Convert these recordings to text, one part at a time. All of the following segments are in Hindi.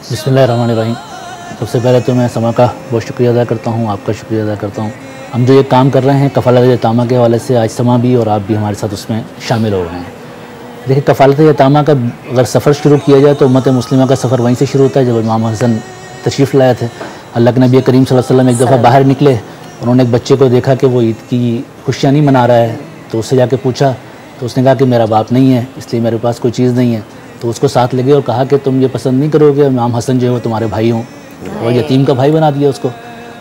बिस्मिल्लाहिर्रहमानिर्रहीम। सबसे पहले तो मैं समा का बहुत शुक्रिया अदा करता हूँ, आपका शुक्रिया अदा करता हूँ। हम जो ये काम कर रहे हैं कफ़ालत यतामा के हवाले से, आज समा भी और आप भी हमारे साथ उसमें शामिल हो रहे हैं। देखिए, कफ़ालत यतामा का अगर सफ़र शुरू किया जाए तो उम्मत मुस्लिमा का सफ़र वहीं से शुरू होता है जब इमाम हसन तशरीफ़ लाए थे। अल्लाह के नबी करीम सल्लल्लाहु अलैहि वसल्लम एक दफ़ा बाहर निकले, उन्होंने एक बच्चे को देखा कि वो ईद की खुशियाँ नहीं मना रहा है, तो उससे जाके पूछा तो उसने कहा कि मेरा बाप नहीं है, इसलिए मेरे पास कोई चीज़ नहीं है। तो उसको साथ ले गए और कहा कि तुम ये पसंद नहीं करोगे इमाम हसन जो है वो तुम्हारे भाई हों, और यतीम का भाई बना दिया उसको।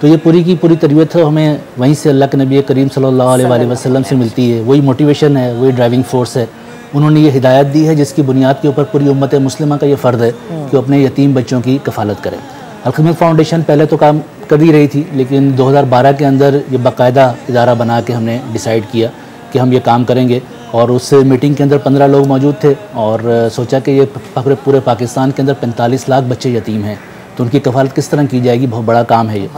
तो ये पूरी की पूरी तरबियत हमें वहीं से अल्लाह के नबी करीम सल्लल्लाहु अलैहि वसल्लम से मिलती है। वही मोटिवेशन है, वही ड्राइविंग फोर्स है। उन्होंने ये हिदायत दी है जिसकी बुनियाद के ऊपर पूरी उम्मत मुस्लिमा का ये फ़र्ज़ है कि अपने यतीम बच्चों की कफ़ालत करें। अल-खिदमत फाउंडेशन पहले तो काम कर ही रही थी, लेकिन 2012 के अंदर ये बाकायदा इदारा बना के हमने डिसाइड किया कि हम ये काम करेंगे। और उस मीटिंग के अंदर 15 लोग मौजूद थे और सोचा कि ये पूरे पाकिस्तान के अंदर 45 लाख बच्चे यतीम हैं, तो उनकी कफ़ालत किस तरह की जाएगी, बहुत बड़ा काम है ये।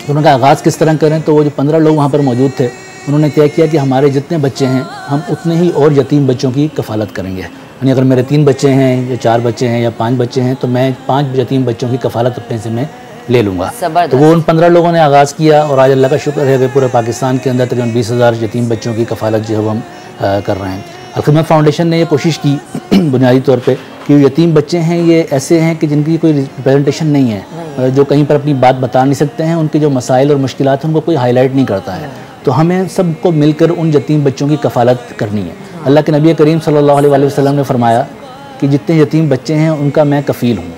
तो उनका आगाज़ किस तरह करें, तो वो जो 15 लोग वहाँ पर मौजूद थे उन्होंने तय किया कि हमारे जितने बच्चे हैं हम उतने ही और यतीम बच्चों की कफ़ालत करेंगे। यानी अगर मेरे 3 बच्चे हैं या 4 बच्चे हैं या 5 बच्चे हैं तो मैं 5 यतीम बच्चों की कफ़ालत अपने से मैं ले लूँगा। तो वो उन 15 लोगों ने आगाज़ किया और आज अल्लाह का शुक्र है कि पूरे पाकिस्तान के अंदर तकरीबन 20,000 यतीम बच्चों की कफ़ालत जो है वो हम कर रहे हैं। अल-खिदमत फाउंडेशन ने ये कोशिश की बुनियादी तौर पे कि यतीम बच्चे हैं ये ऐसे हैं कि जिनकी कोई रिप्रेजेंटेशन नहीं है, जो कहीं पर अपनी बात बता नहीं सकते हैं, उनके जो मसाइल और मुश्किलात हैं उनको कोई हाईलाइट नहीं करता है। तो हमें सबको मिलकर उन यतीम बच्चों की कफ़ालत करनी है। अल्लाह के नबी करीम सल्लल्लाहु अलैहि वसल्लम ने फरमाया कि जितने यतीम बच्चे हैं उनका मैं कफ़ील हूँ।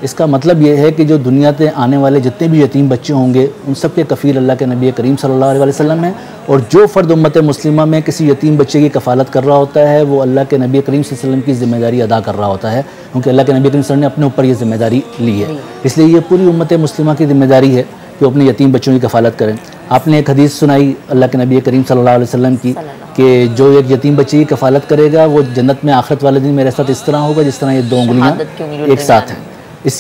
इसका मतलब ये है कि जो दुनिया से आने वाले जितने भी यतीम बच्चे होंगे उन सब के कफ़ील अल्लाह के नबी करीम सल्लल्लाहु अलैहि वसल्लम है। और जो फ़र्द उम्मत मुस्लिमा में किसी यतीम बच्चे की कफ़ालत कर रहा होता है वो अल्लाह के नबी करीम सल्लल्लाहु अलैहि वसल्लम की ज़िम्मेदारी अदा कर रहा होता है, क्योंकि अल्लाह के नबी करीम सल्लल्लाहु अलैहि वसल्लम ने अपने ऊपर ये ज़िम्मेदारी ली है। इसलिए ये पूरी उम्मत मुस्लिमा की ज़िम्मेदारी है कि वो अपने यतीम बच्चों की कफ़ालत करें। आपने एक हदीस सुनाई अल्लाह के नबी करीम सल्लल्लाहु अलैहि वसल्लम की कि जो एक यतीम बच्चे की कफ़ालत करेगा वो जन्नत में आखिरत वाले दिन मेरे साथ इस तरह होगा जिस तरह ये 2 उंगलियाँ एक साथ हैं।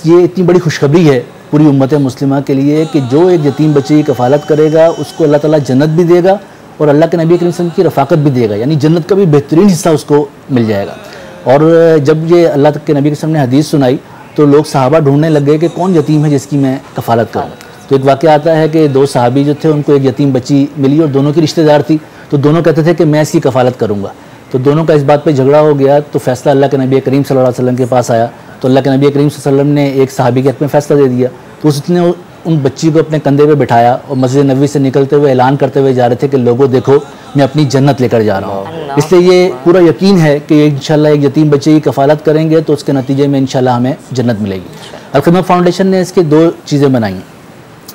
ये इतनी बड़ी खुशखबरी है पूरी उम्मत मुस्लिमा के लिए कि जो एक यतीम बच्चे की कफ़ालत करेगा उसको अल्लाह ताला जन्नत भी देगा और अल्लाह के नबी करीम सल्लल्लाहु अलैहि वसल्लम की रफ़ाकत भी देगा, यानी जन्नत का भी बेहतरीन हिस्सा उसको मिल जाएगा। और जब ये अल्लाह के नबी के सामने हदीस सुनाई तो लोग सहाबा ढूंढने लग गए कि कौन यतीम है जिसकी मैं कफ़ालत करूँ। तो एक वाक़या आता है कि 2 सहाबी जो थे उनको एक यतीम बच्ची मिली और दोनों की रिश्तेदार थी, तो दोनों कहते थे कि मैं इसकी कफ़ालत करूँगा। तो दोनों का इस बात पे झगड़ा हो गया, तो फ़ैसला अल्लाह के नबी करीम सल्लल्लाहु अलैहि वसल्लम के पास आया। तो अल्लाह के नबी करीम सल्लल्लाहु अलैहि वसल्लम ने एक सहाबी के हक़ में फ़ैसला दे दिया। तो उसने उन बच्ची को अपने कंधे पे बिठाया और मस्जिद नबवी से निकलते हुए ऐलान करते हुए जा रहे थे कि लोगों देखो मैं अपनी जन्नत लेकर जा रहा हूँ। इसलिए ये पूरा यकीन है कि इंशाल्लाह एक यतीम बच्चे की कफ़ालत करेंगे तो उसके नतीजे में इंशाल्लाह हमें जन्नत मिलेगी। अल-खिदमत फाउंडेशन ने इसके 2 चीज़ें बनाई।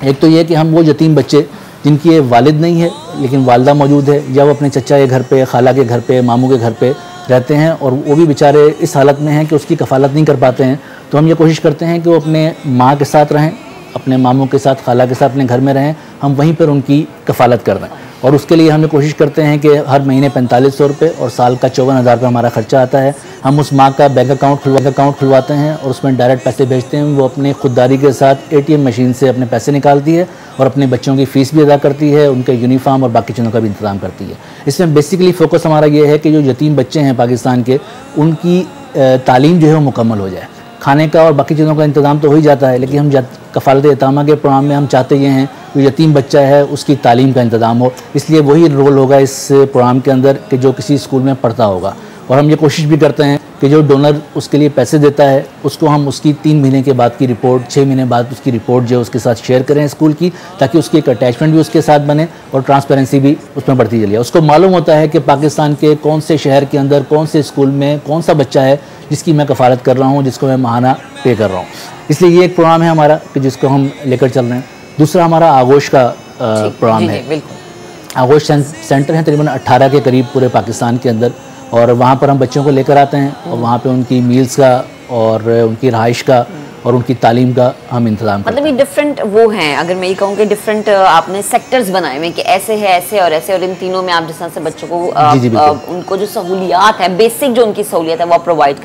एक तो ये कि हम वो यतीम बच्चे जिनकी वालिद नहीं है लेकिन वालदा मौजूद है, या वो अपने चचा के घर पे, खाला के घर पे, मामू के घर पे रहते हैं और वो भी बेचारे इस हालत में हैं कि उसकी कफ़ालत नहीं कर पाते हैं, तो हम ये कोशिश करते हैं कि वो अपने माँ के साथ रहें, अपने मामू के साथ, खाला के साथ अपने घर में रहें, हम वहीं पर उनकी कफ़ालत कर दें। और उसके लिए हम ये कोशिश करते हैं कि हर महीने 4500 रुपये और साल का 54,000 रुपये हमारा ख़र्चा आता है। हम उस माँ का बैंक अकाउंट खुलवाते हैं और उसमें डायरेक्ट पैसे भेजते हैं। वो अपनी खुददारी के साथ ATM मशीन से अपने पैसे निकालती है और अपने बच्चों की फ़ीस भी अदा करती है, उनके यूनिफॉर्म और बाकी चीज़ों का भी इंतज़ाम करती है। इसमें बेसिकली फ़ोकस हमारा ये है कि जो यतीम बच्चे हैं पाकिस्तान के उनकी तालीम जो है वो मुकम्मल हो जाए। खाने का और बाकी चीज़ों का इंतज़ाम तो हो ही जाता है, लेकिन हम कफ़ालत यतामा के प्रोग्राम में हम चाहते ये हैं कि यतीम बच्चा है उसकी तालीम का इंतज़ाम हो। इसलिए वही रोल होगा इस प्रोग्राम के अंदर कि जो किसी स्कूल में पढ़ता होगा। और हम ये कोशिश भी करते हैं कि जो डोनर उसके लिए पैसे देता है उसको हम उसकी 3 महीने के बाद की रिपोर्ट, 6 महीने बाद उसकी रिपोर्ट जो है उसके साथ शेयर करें स्कूल की, ताकि उसकी एक अटैचमेंट भी उसके साथ बने और ट्रांसपेरेंसी भी उसमें बढ़ती चली है। उसको मालूम होता है कि पाकिस्तान के कौन से शहर के अंदर कौन से स्कूल में कौन सा बच्चा है जिसकी मैं कफ़ालत कर रहा हूँ, जिसको मैं माहाना पे कर रहा हूँ। इसलिए ये एक प्रोग्राम है हमारा कि जिसको हम लेकर चल रहे हैं। दूसरा हमारा आगोश का प्रोग्राम है। आगोश सेंटर है तकरीबन 18 के करीब पूरे पाकिस्तान के अंदर, और वहाँ पर हम बच्चों को लेकर आते हैं और वहाँ पे उनकी मील्स का और उनकी रहाइश का और उनकी तालीम का हम इंतज़ाम करते हैं। मतलब ये डिफरेंट वो हैं, अगर मैं ये कहूँ कि डिफरेंट आपने सेक्टर्स बनाए हुए कि ऐसे है, ऐसे और ऐसे, और इन तीनों में आप जिस तरह से बच्चों को उनको जो सहूलियात है, बेसिक जो उनकी सहूलियत है वो आप प्रोवाइड